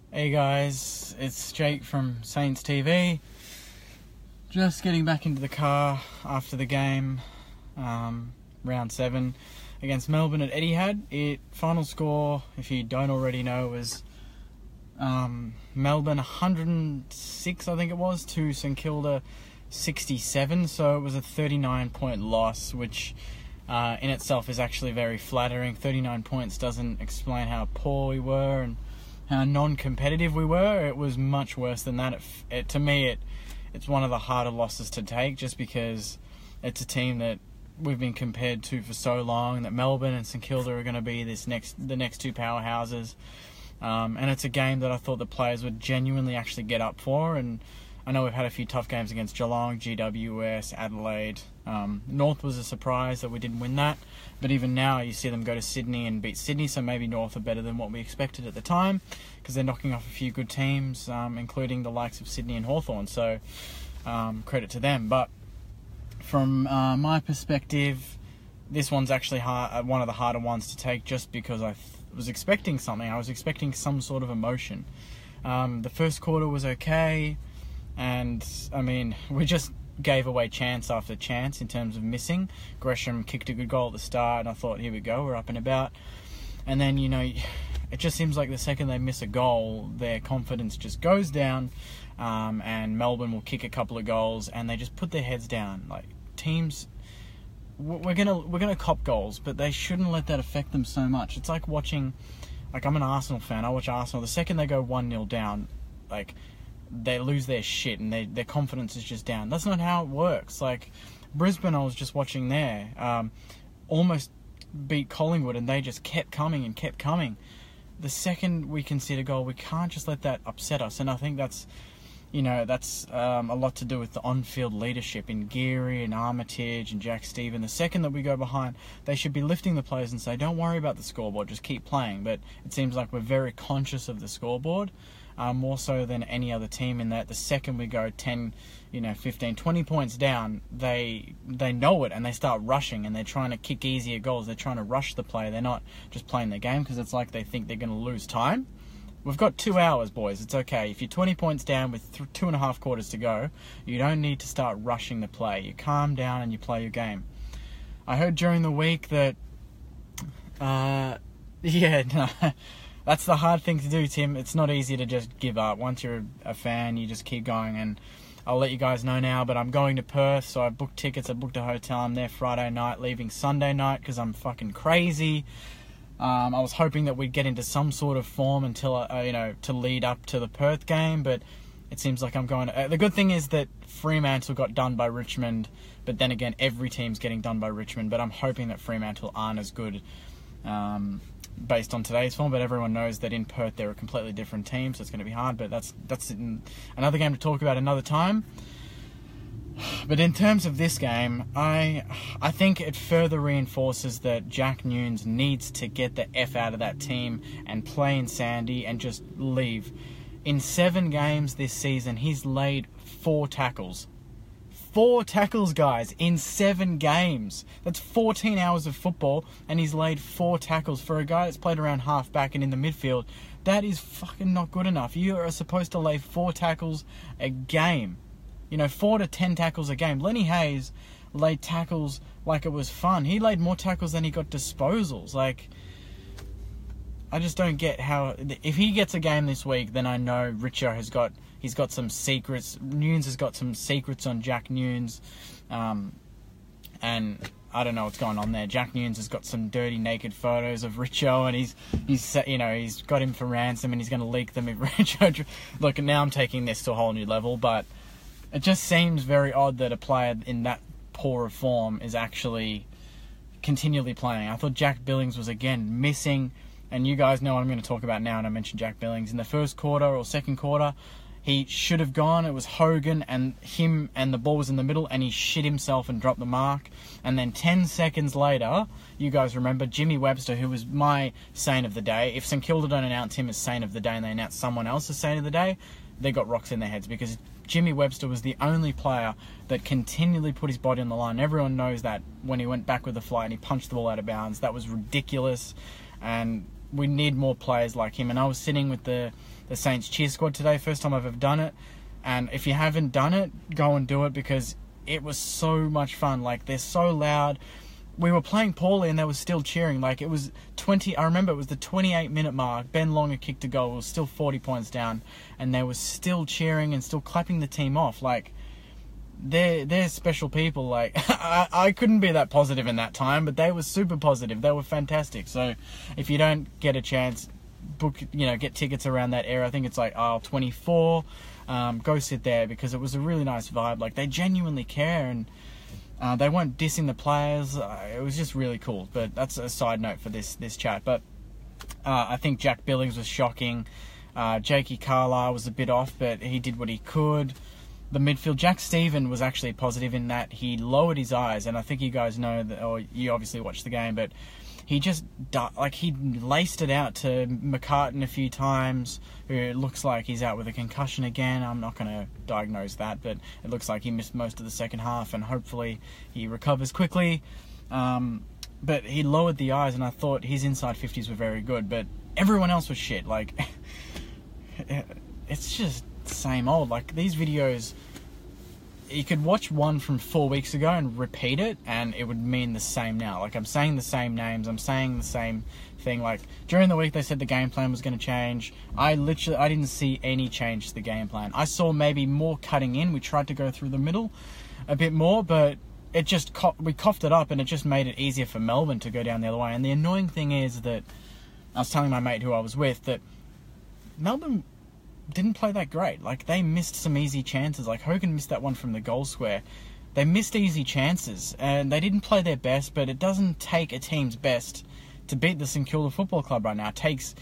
Hey guys, it's Jake from Saints TV. Just getting back into the car after the game, round 7 against Melbourne at Etihad. Final score, if you don't already know, was Melbourne 106, I think it was, to St Kilda 67. So it was a 39-point loss, which in itself is actually very flattering. 39 points doesn't explain how poor we were and how non-competitive we were. It was much worse than that. To me, it's one of the harder losses to take, just because it's a team that we've been compared to for so long, that Melbourne and St Kilda are going to be the next two powerhouses. And it's a game that I thought the players would genuinely actually get up for. And I know we've had a few tough games against Geelong, GWS, Adelaide. North was a surprise that we didn't win that. But even now, you see them go to Sydney and beat Sydney, so maybe North are better than what we expected at the time, because they're knocking off a few good teams, including the likes of Sydney and Hawthorn. So credit to them. But from my perspective, this one's actually one of the harder ones to take, just because I was expecting something. I was expecting some sort of emotion. The first quarter was okay, and I mean, we just gave away chance after chance in terms of missing. Gresham kicked a good goal at the start, and I thought, here we go, we're up and about. And then, it just seems like the second they miss a goal, their confidence just goes down, and Melbourne will kick a couple of goals, and they just put their heads down. Like, teams, we're gonna cop goals, but they shouldn't let that affect them so much. It's like watching, I'm an Arsenal fan. I watch Arsenal. The second they go 1-0 down, they lose their shit and their confidence is just down. That's not how it works. Like, Brisbane, I was just watching there, almost beat Collingwood, and they just kept coming and kept coming. The second we concede a goal, we can't just let that upset us. And I think that's a lot to do with the on-field leadership in Geary and Armitage and Jack Stephen. The second that we go behind, they should be lifting the players and say, don't worry about the scoreboard, just keep playing. But it seems like we're very conscious of the scoreboard, more so than any other team, in that the second we go 10, 15, 20 points down, they know it, and they start rushing, and they're trying to kick easier goals. They're trying to rush the play. They're not just playing the game because it's like they think they're going to lose time. We've got 2 hours, boys. It's okay. If you're 20 points down with 2.5 quarters to go, you don't need to start rushing the play. You calm down and you play your game. I heard during the week that, that's the hard thing to do, Tim. It's not easy to just give up. Once you're a fan, you just keep going. And I'll let you guys know now, but I'm going to Perth, so I booked tickets. I booked a hotel. I'm there Friday night, leaving Sunday night, because I'm fucking crazy. I was hoping that we'd get into some sort of form until, to lead up to the Perth game, but it seems like I'm going to... the good thing is that Fremantle got done by Richmond, but then again, every team's getting done by Richmond, but I'm hoping that Fremantle aren't as good based on today's form, but everyone knows that in Perth they're a completely different team, so it's going to be hard, but that's another game to talk about another time. But in terms of this game, I think it further reinforces that Jack Newnes needs to get the F out of that team and play in Sandy and just leave. In 7 games this season, he's laid 4 tackles. 4 tackles, guys, in 7 games. That's 14 hours of football, and he's laid 4 tackles. For a guy that's played around half-back and in the midfield, that is fucking not good enough. You are supposed to lay 4 tackles a game. 4 to 10 tackles a game. Lenny Hayes laid tackles like it was fun. He laid more tackles than he got disposals. I just don't get how... If he gets a game this week, then I know Richo he's got some secrets. Newnes has got some secrets on Jack Newnes. And I don't know what's going on there. Jack Newnes has got some dirty naked photos of Richo, and he's got him for ransom, and he's going to leak them if Richo... Look, now I'm taking this to a whole new level, but it just seems very odd that a player in that poor of form is actually continually playing. I thought Jack Billings was, again, missing, and you guys know what I'm going to talk about now, and I mentioned Jack Billings. In the first quarter or second quarter, he should have gone. It was Hogan and him, and the ball was in the middle, and he shit himself and dropped the mark. And then 10 seconds later, you guys remember, Jimmy Webster, who was my saint of the day. If St Kilda don't announce him as saint of the day and they announce someone else as saint of the day, they got rocks in their heads, because Jimmy Webster was the only player that continually put his body on the line. Everyone knows that when he went back with the fly and he punched the ball out of bounds. That was ridiculous. And we need more players like him. And I was sitting with the Saints cheer squad today, first time I've ever done it. And if you haven't done it, go and do it, because it was so much fun. Like, they're so loud. We were playing poorly and they were still cheering. Like, it was I remember it was the 28-minute mark. Ben Long had kicked a goal. It was still 40 points down. And they were still cheering and still clapping the team off. Like, they're special people. Like, I couldn't be that positive in that time, but they were super positive. They were fantastic. So if you don't get a chance, get tickets around that area. I think it's like aisle 24. Go sit there, because it was a really nice vibe. Like, they genuinely care, and they weren't dissing the players. It was just really cool. But that's a side note for this chat. But I think Jack Billings was shocking. Jakey Carlisle was a bit off, but he did what he could. The midfield, Jack Stephen was actually positive in that he lowered his eyes, and I think you guys know that, or you obviously watched the game, but he just, he laced it out to McCartan a few times, who looks like he's out with a concussion again. I'm not going to diagnose that, but it looks like he missed most of the second half, and hopefully he recovers quickly. But he lowered the eyes, and I thought his inside 50s were very good, but everyone else was shit. Like, it's just same old. Like, these videos, you could watch one from 4 weeks ago and repeat it, and it would mean the same now. Like, I'm saying the same names, I'm saying the same thing. Like, during the week they said the game plan was going to change. I didn't see any change to the game plan. I saw maybe more cutting in. We tried to go through the middle a bit more, but it just we coughed it up, and it just made it easier for Melbourne to go down the other way. And the annoying thing is that I was telling my mate who I was with that Melbourne didn't play that great. Like, they missed some easy chances. Like, Hogan missed that one from the goal square. They missed easy chances, and they didn't play their best, but it doesn't take a team's best to beat the St Kilda Football Club right now. It takes,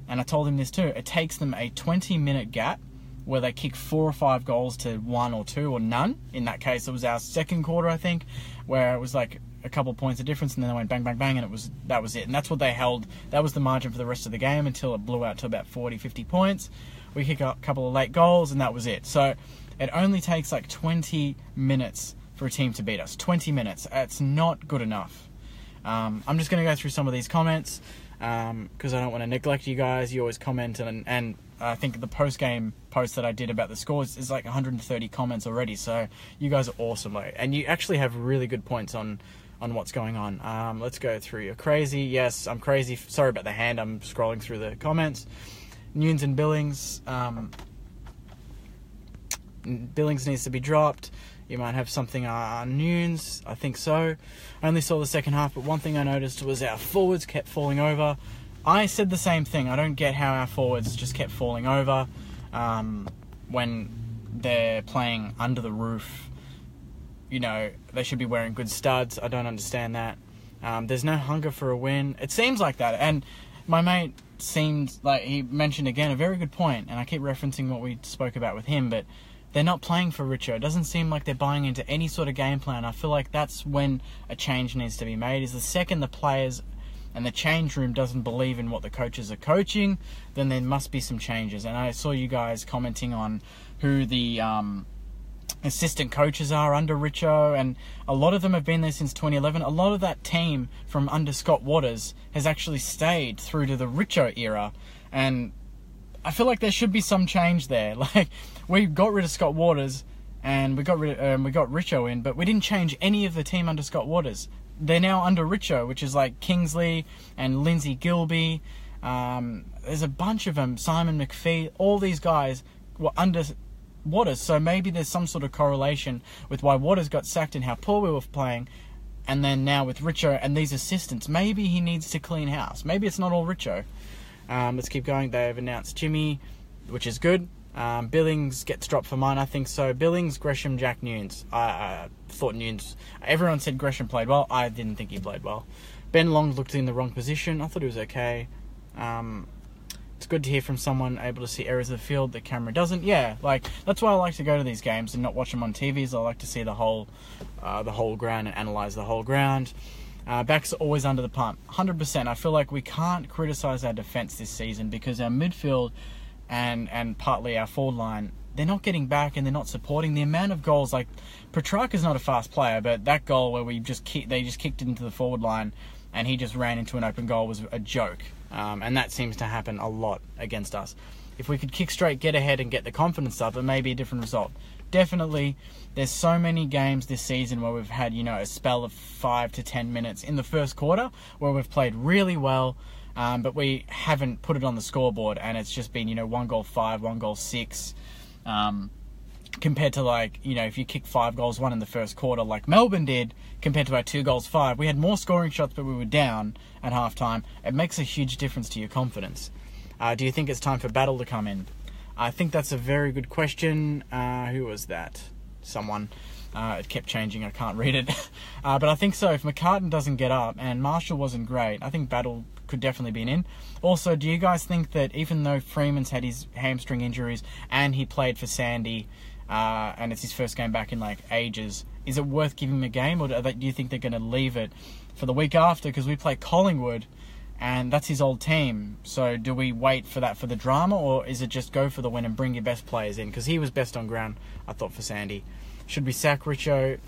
and I told him this too, it takes them a 20-minute gap where they kick 4 or 5 goals to 1 or 2 or none. In that case, it was our second quarter, I think, where it was like a couple of points of difference, and then they went bang, bang, bang, and that was it. And that's what they held. That was the margin for the rest of the game until it blew out to about 40, 50 points. We kick a couple of late goals, and that was it. So it only takes like 20 minutes for a team to beat us. 20 minutes. It's not good enough. I'm just going to go through some of these comments because I don't want to neglect you guys. You always comment, and I think the post-game post that I did about the scores is like 130 comments already. So you guys are awesome, mate. And you actually have really good points on what's going on. Let's go through. You're crazy. Yes, I'm crazy. Sorry about the hand. I'm scrolling through the comments. Nunes and Billings. Billings needs to be dropped. You might have something on Nunes. I think so. I only saw the second half, but one thing I noticed was our forwards kept falling over. I said the same thing. I don't get how our forwards just kept falling over when they're playing under the roof. You know, they should be wearing good studs. I don't understand that. There's no hunger for a win. It seems like that. And my mate seemed like he mentioned again a very good point, and I keep referencing what we spoke about with him, but they're not playing for Richo. It doesn't seem like they're buying into any sort of game plan. I feel like that's when a change needs to be made, is the second the players and the change room doesn't believe in what the coaches are coaching, then there must be some changes. And I saw you guys commenting on who the assistant coaches are under Richo, and a lot of them have been there since 2011. A lot of that team from under Scott Waters has actually stayed through to the Richo era, and I feel like there should be some change there. Like, we got rid of Scott Waters and we got Richo in, but we didn't change any of the team under Scott Waters. They're now under Richo, which is like Kingsley and Lindsay Gilby. There's a bunch of them. Simon McPhee. All these guys were under Waters, so maybe there's some sort of correlation with why Waters got sacked and how poor we were playing, and then now with Richo and these assistants, maybe he needs to clean house. Maybe it's not all Richo. Let's keep going. They've announced Jimmy, which is good. Billings gets dropped for mine, I think so. Billings, Gresham, Jack Nunes. I thought Nunes... Everyone said Gresham played well. I didn't think he played well. Ben Long looked in the wrong position. I thought he was okay. It's good to hear from someone able to see areas of the field the camera doesn't. Yeah, like, that's why I like to go to these games and not watch them on TVs. I like to see the whole ground and analyse the whole ground. Backs are always under the pump. 100%. I feel like we can't criticise our defence this season because our midfield and partly our forward line, they're not getting back and they're not supporting. The amount of goals, like, Petrarca's not a fast player, but that goal where they just kicked it into the forward line and he just ran into an open goal was a joke. And that seems to happen a lot against us. If we could kick straight, get ahead and get the confidence up, it may be a different result. Definitely, there's so many games this season where we've had, a spell of 5 to 10 minutes in the first quarter where we've played really well, but we haven't put it on the scoreboard, and it's just been, 1 goal 5, 1 goal 6, compared to if you kick 5 goals, 1 in the first quarter like Melbourne did, compared to our 2 goals 5. We had more scoring shots, but we were down at halftime. It makes a huge difference to your confidence. Do you think it's time for Battle to come in? I think that's a very good question. Who was that? Someone. It kept changing. I can't read it. But I think so. If McCartan doesn't get up and Marshall wasn't great, I think Battle could definitely be in. Also, do you guys think that even though Freeman's had his hamstring injuries and he played for Sandy, and it's his first game back in ages, is it worth giving him a game, or do you think they're going to leave it for the week after? Because we play Collingwood, and that's his old team. So do we wait for that for the drama, or is it just go for the win and bring your best players in? Because he was best on ground, I thought, for Sandy. Should we sack Richo?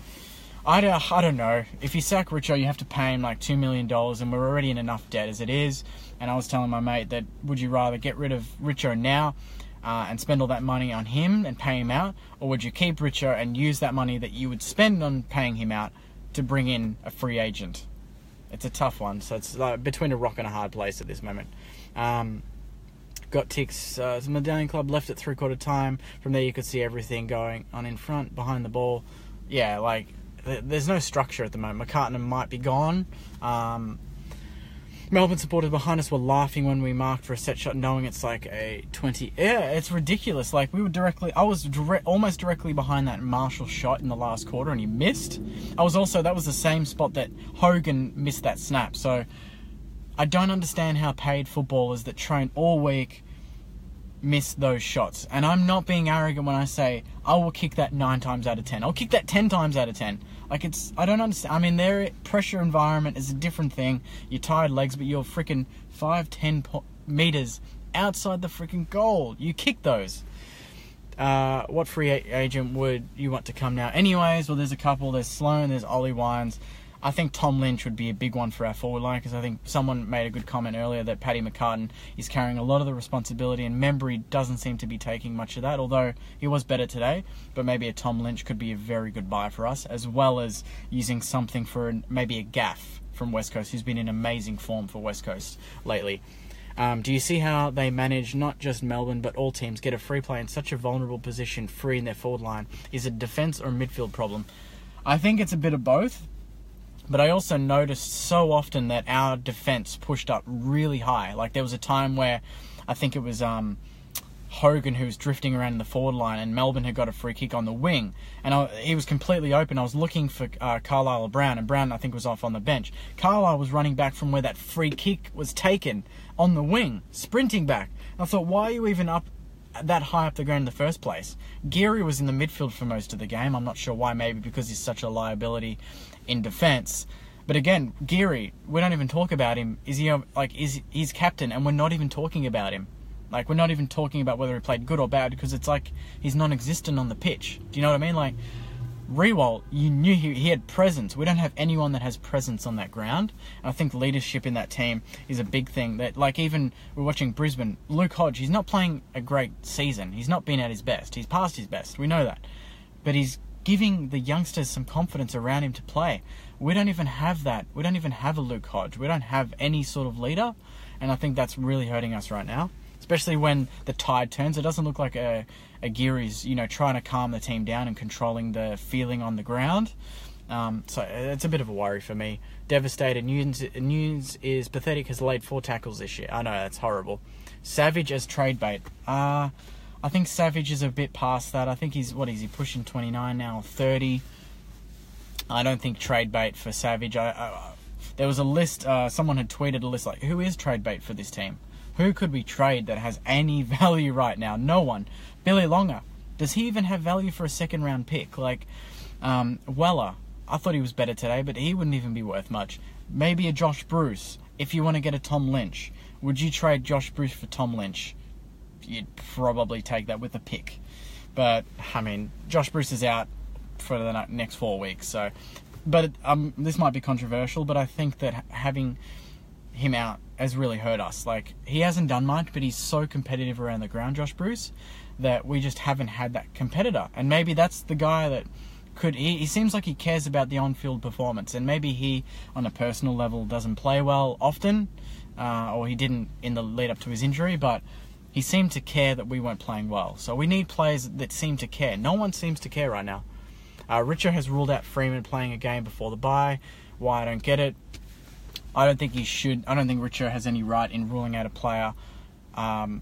I don't know. If you sack Richo, you have to pay him $2 million, and we're already in enough debt as it is. And I was telling my mate that, would you rather get rid of Richo now and spend all that money on him and pay him out, or would you keep Richo and use that money that you would spend on paying him out to bring in a free agent? It's a tough one, so it's between a rock and a hard place at this moment. Got ticks. The Medallion Club left at 3/4 time. From there you could see everything going on in front, behind the ball. Yeah, there's no structure at the moment. McCartan might be gone. Melbourne supporters behind us were laughing when we marked for a set shot, knowing it's a 20. Yeah, it's ridiculous. We were I was almost directly behind that Marshall shot in the last quarter, and he missed. That was the same spot that Hogan missed that snap. So I don't understand how paid footballers that train all week miss those shots. And I'm not being arrogant when I say I will kick that 9 times out of 10. I'll kick that 10 times out of 10. I don't understand. I mean, their pressure environment is a different thing. You're tired legs, but you're freaking 5-10 meters outside the freaking goal. You kick those. What free agent would you want to come now? Anyways, well, there's a couple. There's Sloan, there's Ollie Wines. I think Tom Lynch would be a big one for our forward line, because I think someone made a good comment earlier that Paddy McCartan is carrying a lot of the responsibility, and Membry doesn't seem to be taking much of that, although he was better today. But maybe a Tom Lynch could be a very good buy for us, as well as using something for maybe a Gaff from West Coast, who's been in amazing form for West Coast lately. Do you see how they manage not just Melbourne, but all teams get a free play in such a vulnerable position, free in their forward line? Is it a defence or a midfield problem? I think it's a bit of both. But I also noticed so often that our defence pushed up really high. There was a time where I think it was Hogan who was drifting around in the forward line, and Melbourne had got a free kick on the wing. And he was completely open. I was looking for Carlisle or Brown, and Brown, I think, was off on the bench. Carlisle was running back from where that free kick was taken on the wing, sprinting back. I thought, why are you even up that high up the ground in the first place? Geary was in the midfield for most of the game. I'm not sure why, maybe because he's such a liability in defence. But again, Geary, we don't even talk about him. He's captain, and we're not even talking about him. We're not even talking about whether he played good or bad, because it's he's non-existent on the pitch. Do you know what I mean? Rewalt, you knew he had presence. We don't have anyone that has presence on that ground. And I think leadership in that team is a big thing. That even we're watching Brisbane, Luke Hodge, he's not playing a great season. He's not been at his best. He's past his best. We know that. But he's giving the youngsters some confidence around him to play. We don't even have that. We don't even have a Luke Hodge. We don't have any sort of leader. And I think that's really hurting us right now. Especially when the tide turns. It doesn't look like a Geary's, trying to calm the team down and controlling the feeling on the ground. So it's a bit of a worry for me. Devastated. News is pathetic, has laid 4 tackles this year. I know, that's horrible. Savage as trade bait. I think Savage is a bit past that. I think he's pushing 29 now, 30. I don't think trade bait for Savage. There was a list, someone had tweeted a list who is trade bait for this team? Who could we trade that has any value right now? No one. Billy Longer. Does he even have value for a second round pick? Weller. I thought he was better today, but he wouldn't even be worth much. Maybe a Josh Bruce, if you want to get a Tom Lynch. Would you trade Josh Bruce for Tom Lynch? You'd probably take that with a pick. But, Josh Bruce is out for the next 4 weeks. So, but this might be controversial, but I think that him out has really hurt us. Like, he hasn't done much, but he's so competitive around the ground, Josh Bruce, that we just haven't had that competitor. And maybe that's the guy that could... He seems like he cares about the on-field performance, and maybe he, on a personal level, doesn't play well often, or he didn't in the lead-up to his injury, but he seemed to care that we weren't playing well. So we need players that seem to care. No one seems to care right now. Richo has ruled out Freeman playing a game before the bye. Why, I don't get it. I don't think he should. I don't think Richo has any right in ruling out a player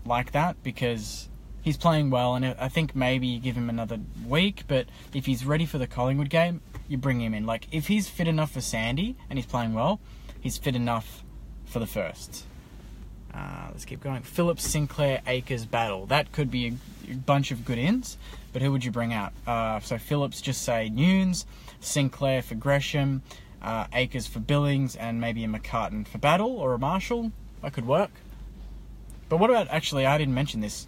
like that, because he's playing well, and I think maybe you give him another week, but if he's ready for the Collingwood game, you bring him in. Like, if he's fit enough for Sandy and he's playing well, he's fit enough for the first. Let's keep going. Phillips, Sinclair, Akers battle. That could be a bunch of good ins, but who would you bring out? So Phillips, just say Nunes, Sinclair for Gresham, Akers for Billings, and maybe a McCartan for Battle or a Marshall. That could work. But what about, actually, I didn't mention this.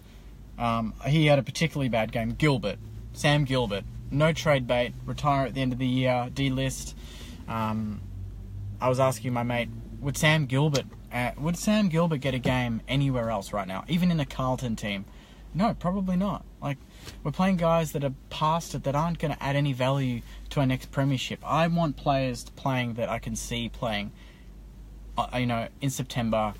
He had a particularly bad game. Gilbert. Sam Gilbert. No trade bait. Retire at the end of the year. D-list. I was asking my mate, would Sam Gilbert get a game anywhere else right now? Even in a Carlton team? No, probably not. Like, we're playing guys that are past it, that aren't going to add any value to our next premiership. I want players playing that I can see playing, in September,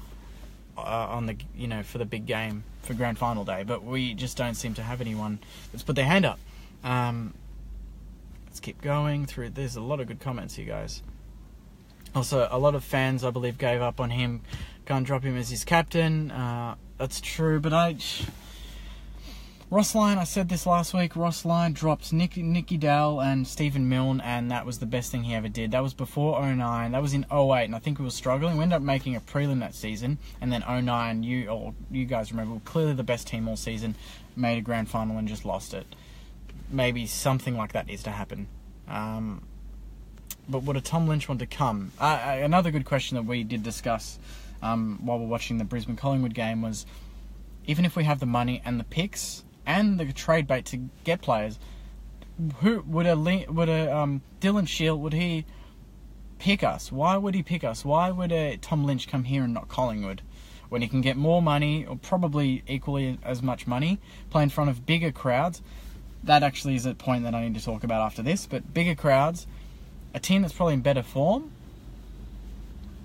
on the, for the big game, for grand final day. But we just don't seem to have anyone that's put their hand up. Let's keep going through. There's a lot of good comments here, guys. Also, a lot of fans, I believe, gave up on him. Can't drop him as his captain. That's true, but Ross Lyon, I said this last week, Ross Lyon dropped Nicky Dowell and Stephen Milne, and that was the best thing he ever did. That was before 09. That was in 08, and I think we were struggling. We ended up making a prelim that season, and then 09, you guys remember, we were clearly the best team all season, made a grand final and just lost it. Maybe something like that needs to happen. But would a Tom Lynch want to come? Another good question that we did discuss while we're watching the Brisbane Collingwood game was, even if we have the money and the picks and the trade bait to get players, who would a Dylan Shield, would he pick us? Why would he pick us? Why would a Tom Lynch come here and not Collingwood, when he can get more money, or probably equally as much money, play in front of bigger crowds? That actually is a point that I need to talk about after this. But bigger crowds, a team that's probably in better form,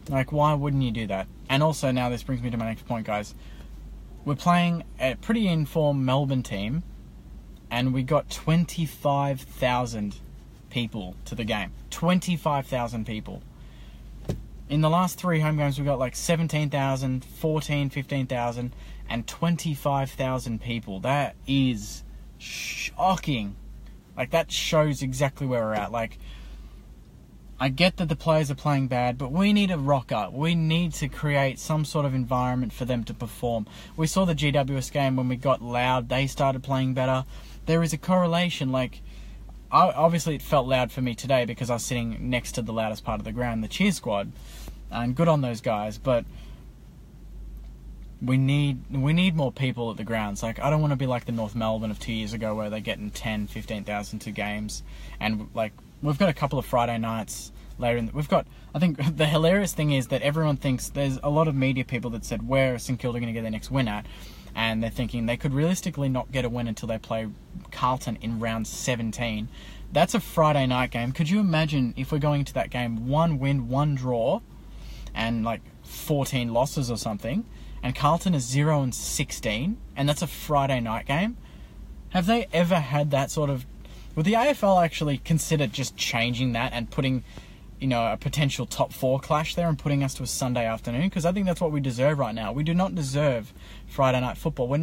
like, why wouldn't you do that? And also, now this brings me to my next point, guys. We're playing a pretty informed Melbourne team, and we got 25,000 people to the game. 25,000 people. In the last 3 home games, we got like 17,000, 14, 15,000, and 25,000 people. That is shocking. Like, that shows exactly where we're at. Like, I get that the players are playing bad, but we need a rock up. We need to create some sort of environment for them to perform. We saw the GWS game when we got loud. They started playing better. There is a correlation. Like, obviously it felt loud for me today because I was sitting next to the loudest part of the ground, the cheer squad. And good on those guys, but we need more people at the grounds. Like, I don't want to be like the North Melbourne of 2 years ago where they're getting 10, 15,000 to games. And, like, we've got a couple of Friday nights later in I think the hilarious thing is that everyone thinks, there's a lot of media people that said, where are St Kilda going to get their next win at? And they're thinking they could realistically not get a win until they play Carlton in round 17. That's a Friday night game. Could you imagine if we're going into that game 1 win, 1 draw, and like 14 losses or something, and Carlton is 0-16, and that's a Friday night game? Have they ever had that sort of... Would the AFL actually consider just changing that and putting, a potential top 4 clash there and putting us to a Sunday afternoon? Because I think that's what we deserve right now. We do not deserve Friday night football.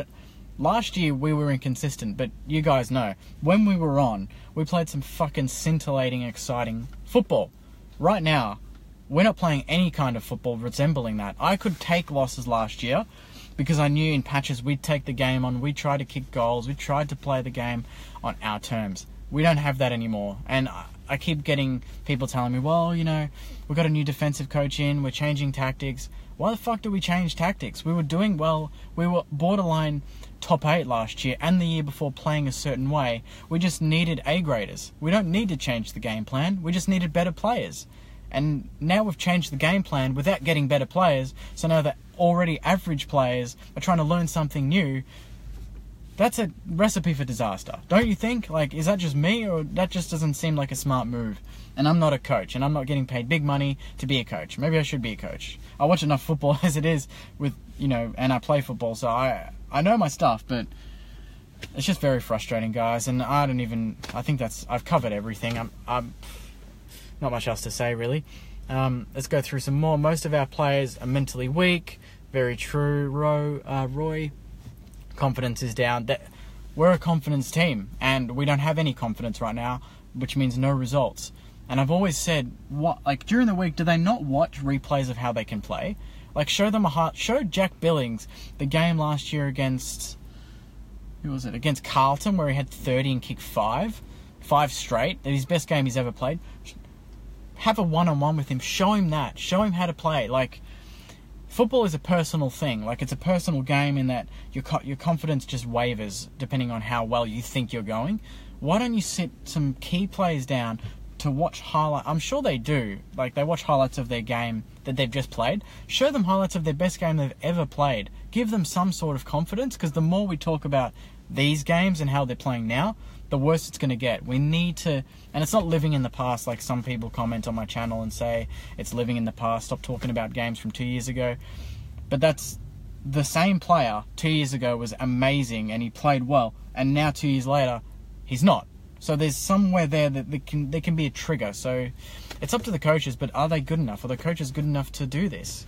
Last year we were inconsistent, but you guys know, when we were on, we played some fucking scintillating, exciting football. Right now, we're not playing any kind of football resembling that. I could take losses last year because I knew in patches we'd take the game on, we tried to kick goals, we tried to play the game on our terms. We don't have that anymore. And I keep getting people telling me, well, we've got a new defensive coach in, we're changing tactics. Why the fuck do we change tactics? We were doing well. We were borderline top 8 last year and the year before, playing a certain way. We just needed A-graders. We don't need to change the game plan. We just needed better players. And now we've changed the game plan without getting better players. So now the already average players are trying to learn something new. That's a recipe for disaster. Don't you think? Like, is that just me, or that just doesn't seem like a smart move? And I'm not a coach, and I'm not getting paid big money to be a coach. Maybe I should be a coach. I watch enough football as it is with, and I play football, so I know my stuff, but it's just very frustrating, guys. And I think I've covered everything. I'm not much else to say, really. Let's go through some more. Most of our players are mentally weak. Very true, Roy. Confidence is down. We're a confidence team, and we don't have any confidence right now, which means no results. And I've always said, during the week, do they not watch replays of how they can play? Like, show Jack Billings the game last year against, who was it? Against Carlton, where he had 30 and kicked 5 straight. His best game he's ever played. Have a one-on-one with him. Show him that. Show him how to play. Like, football is a personal thing. Like, it's a personal game in that your confidence just wavers depending on how well you think you're going. Why don't you sit some key players down to watch highlights? I'm sure they do. Like, they watch highlights of their game that they've just played. Show them highlights of their best game they've ever played. Give them some sort of confidence, because the more we talk about these games and how they're playing now, the worse it's going to get. We need to, and it's not living in the past like some people comment on my channel and say it's living in the past. Stop talking about games from 2 years ago. But that's the same player 2 years ago was amazing and he played well, and now 2 years later he's not. So there's somewhere there that there can be a trigger. So it's up to the coaches, but are they good enough? Are the coaches good enough to do this?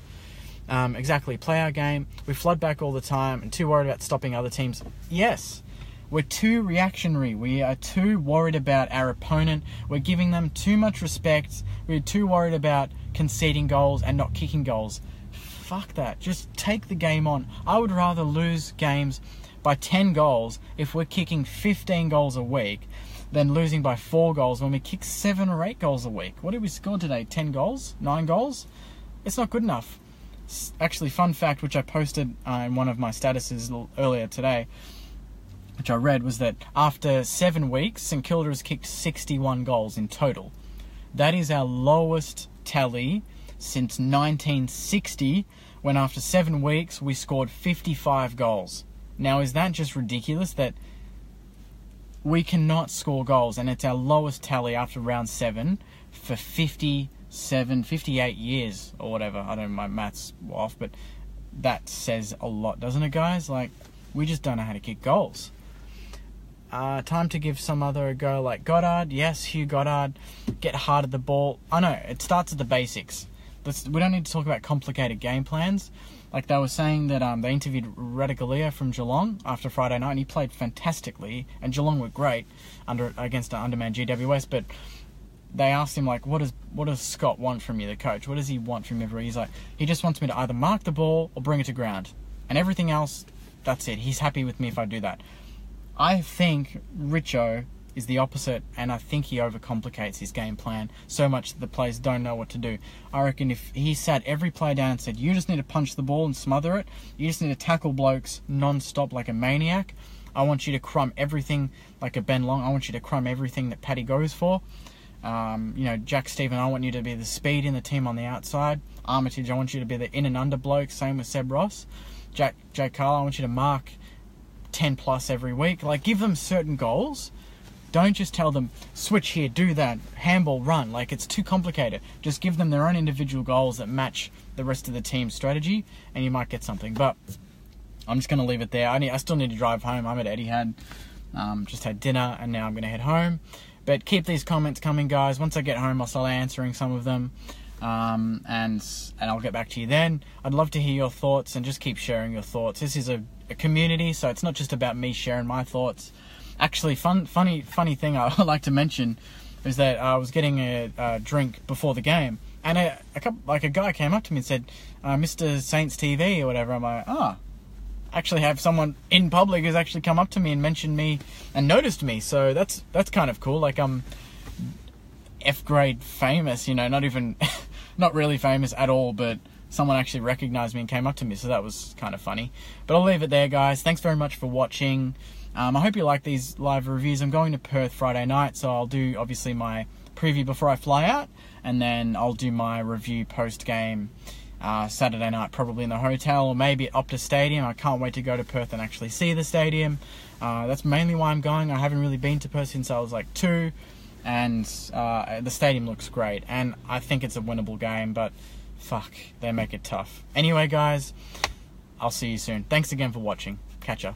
Exactly. Play our game. We flood back all the time and too worried about stopping other teams. Yes. We're too reactionary. We are too worried about our opponent. We're giving them too much respect. We're too worried about conceding goals and not kicking goals. Fuck that. Just take the game on. I would rather lose games by 10 goals if we're kicking 15 goals a week than losing by 4 goals when we kick 7 or 8 goals a week. What did we score today? 10 goals? 9 goals? It's not good enough. Actually, fun fact, which I posted in one of my statuses earlier today, which I read, was that after 7 weeks, St Kilda has kicked 61 goals in total. That is our lowest tally since 1960, when after 7 weeks we scored 55 goals. Now, is that just ridiculous that we cannot score goals, and it's our lowest tally after round 7 for 58 years or whatever? I don't know, my math's off, but that says a lot, doesn't it, guys? Like, we just don't know how to kick goals. Time to give some other a go, like Goddard. Yes, Hugh Goddard. Get hard at the ball. I know, it starts at the basics. We don't need to talk about complicated game plans. Like they were saying that they interviewed Radicalea from Geelong after Friday night, and he played fantastically, and Geelong were great against an undermanned GWS, but they asked him, like, what does Scott want from you, the coach? What does he want from everybody? He's like, he just wants me to either mark the ball or bring it to ground. And everything else, that's it. He's happy with me if I do that. I think Richo is the opposite, and I think he overcomplicates his game plan so much that the players don't know what to do. I reckon if he sat every player down and said, you just need to punch the ball and smother it, you just need to tackle blokes non-stop like a maniac, I want you to crumb everything like a Ben Long, I want you to crumb everything that Paddy goes for. Jack Stephen, I want you to be the speed in the team on the outside. Armitage, I want you to be the in and under bloke, same with Seb Ross. Jake Carl, I want you to mark 10 plus every week. Like, give them certain goals. Don't just tell them, switch here, do that, handball, run. Like, it's too complicated. Just give them their own individual goals that match the rest of the team's strategy, and you might get something. But I'm just going to leave it there. I still need to drive home. I'm at Etihad. Just had dinner, and now I'm going to head home. But keep these comments coming, guys. Once I get home, I'll start answering some of them. And I'll get back to you then. I'd love to hear your thoughts, and just keep sharing your thoughts. This is a community, so it's not just about me sharing my thoughts. Actually, funny thing I would like to mention is that I was getting a drink before the game, and a guy came up to me and said, Mr. Saints TV or whatever. I'm like, actually have someone in public who's actually come up to me and mentioned me and noticed me, so that's kind of cool. Like, I'm F-grade famous, not really famous at all, but someone actually recognized me and came up to me, so that was kind of funny. But I'll leave it there, guys. Thanks very much for watching. I hope you like these live reviews. I'm going to Perth Friday night, so I'll do, obviously, my preview before I fly out, and then I'll do my review post-game Saturday night, probably in the hotel, or maybe at Optus Stadium. I can't wait to go to Perth and actually see the stadium. That's mainly why I'm going. I haven't really been to Perth since I was like 2, and the stadium looks great, and I think it's a winnable game, but fuck, they make it tough. Anyway, guys, I'll see you soon. Thanks again for watching. Catch ya.